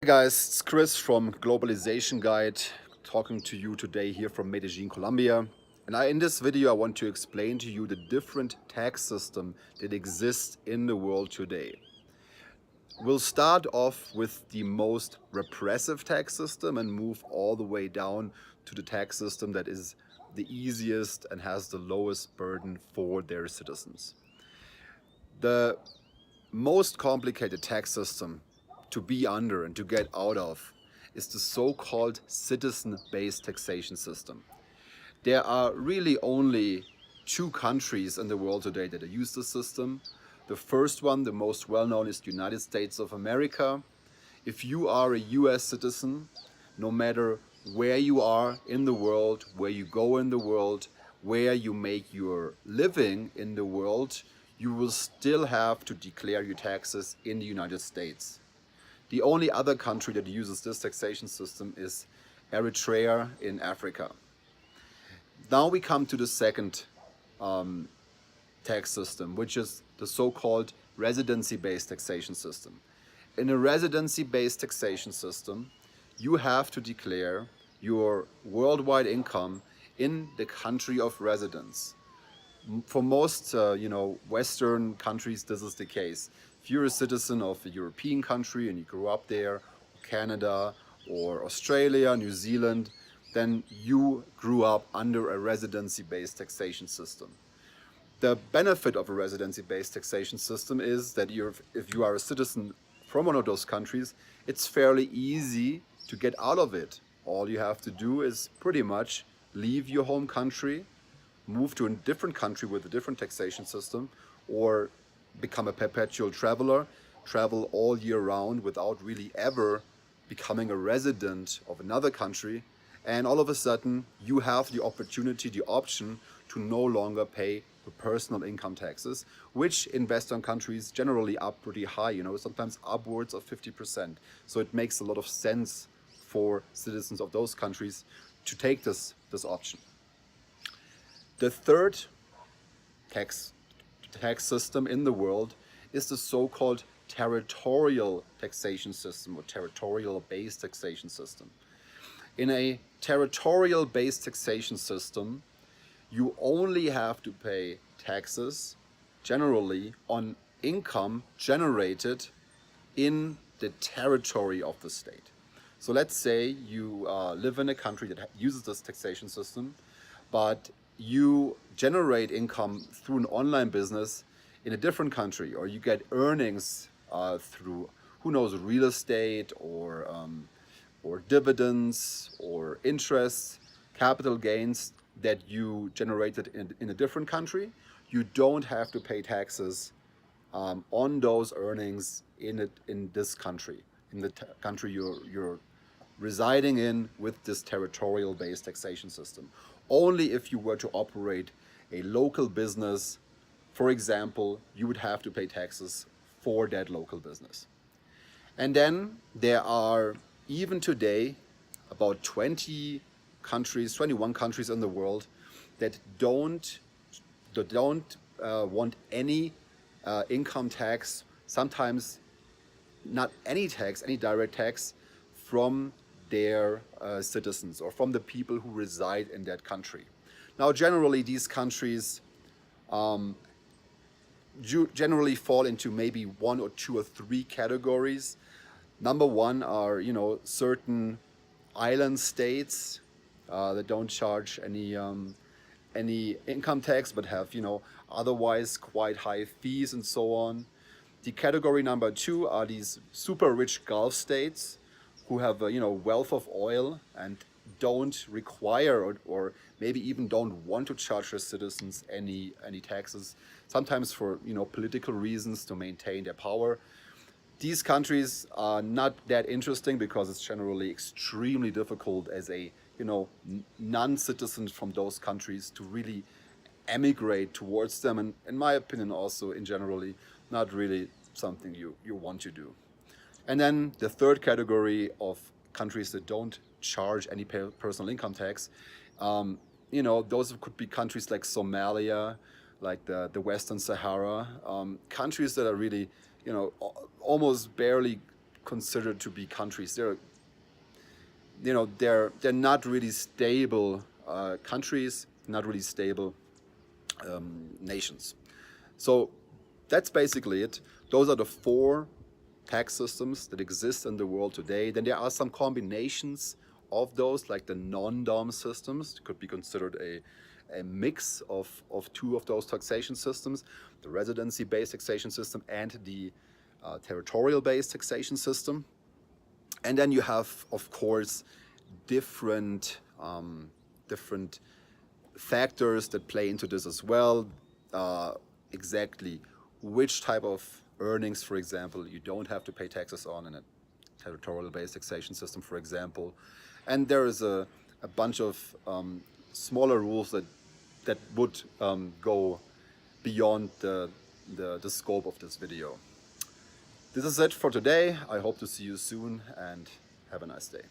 Hey guys, it's Chris from Globalization Guide talking to you today here from Medellin, Colombia. In this video, I want to explain to you the different tax system that exists in the world today. We'll start off with the most repressive tax system and move all the way down to the tax system that is the easiest and has the lowest burden for their citizens. The most complicated tax system to be under and to get out of is the so-called citizen-based taxation system. There are really only two countries in the world today that use this system. The first one, the most well-known, is the United States of America. If you are a US citizen, no matter where you are in the world, where you go in the world, where you make your living in the world, you will still have to declare your taxes in the United States. The only other country that uses this taxation system is Eritrea in Africa. Now we come to the second tax system, which is the so-called residency-based taxation system. In a residency-based taxation system, you have to declare your worldwide income in the country of residence. For most Western countries, this is the case. If you're a citizen of a European country and you grew up there, Canada or Australia, New Zealand, then you grew up under a residency-based taxation system. The benefit of a residency-based taxation system is that if you are a citizen from one of those countries, it's fairly easy to get out of it. All you have to do is pretty much leave your home country, move to a different country with a different taxation system, or become a perpetual traveler, travel all year round without really ever becoming a resident of another country, and all of a sudden you have the opportunity, the option to no longer pay the personal income taxes, which in Western countries generally are pretty high, sometimes upwards of 50%. So it makes a lot of sense for citizens of those countries to take this option. The third tax system in the world is the so-called territorial taxation system or territorial-based taxation system. In a territorial-based taxation system, you only have to pay taxes generally on income generated in the territory of the state. So let's say you live in a country that uses this taxation system, but you generate income through an online business in a different country, or you get earnings through, who knows, real estate or dividends or interests, capital gains that you generated in a different country. You don't have to pay taxes on those earnings in this country, in the country you're residing in with this territorial-based taxation system. Only if you were to operate a local business, for example, you would have to pay taxes for that local business. And then there are, even today, about 21 countries in the world that don't want any income tax, sometimes not any tax, any direct tax from their citizens or from the people who reside in that country. Now, generally, these countries generally fall into maybe one or two or three categories. Number one are, certain island states that don't charge any income tax, but have, otherwise quite high fees and so on. The category number two are these super rich Gulf states who have a wealth of oil and don't require or maybe even don't want to charge their citizens any taxes, sometimes for political reasons to maintain their power. These countries are not that interesting because it's generally extremely difficult as a non-citizen from those countries to really emigrate towards them, and in my opinion also in generally not really something you want to do. And then the third category of countries that don't charge any personal income tax, those could be countries like Somalia, like the Western Sahara, countries that are really, almost barely considered to be countries. They're not really stable countries, not really stable nations. So that's basically it. Those are the four tax systems that exist in the world today. Then there are some combinations of those, like the non-dom systems. It could be considered a mix of two of those taxation systems, the residency-based taxation system and the territorial-based taxation system. And then you have, of course, different factors that play into this as well. Exactly which type of earnings, for example, you don't have to pay taxes on in a territorial-based taxation system, for example. And there is a bunch of smaller rules that would go beyond the scope of this video. This is it for today. I hope to see you soon and have a nice day.